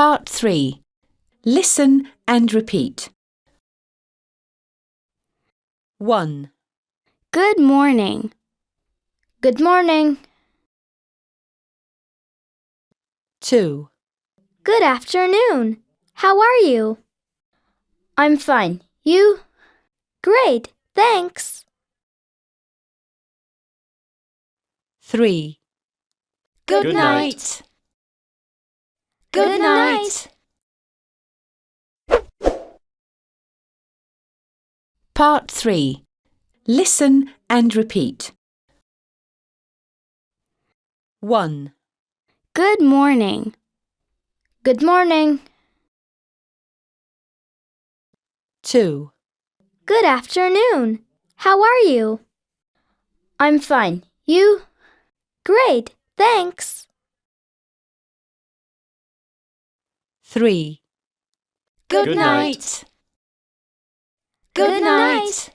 Part 3. Listen and repeat. 1. Good morning. Good morning. 2. Good afternoon. How are you? I'm fine. You? Great, thanks. 3. Good night. Good night. Part 3. Listen and repeat. 1. Good morning. Good morning. 2. Good afternoon. How are you? I'm fine. You? Great, thanks. 3. Good night. Good night.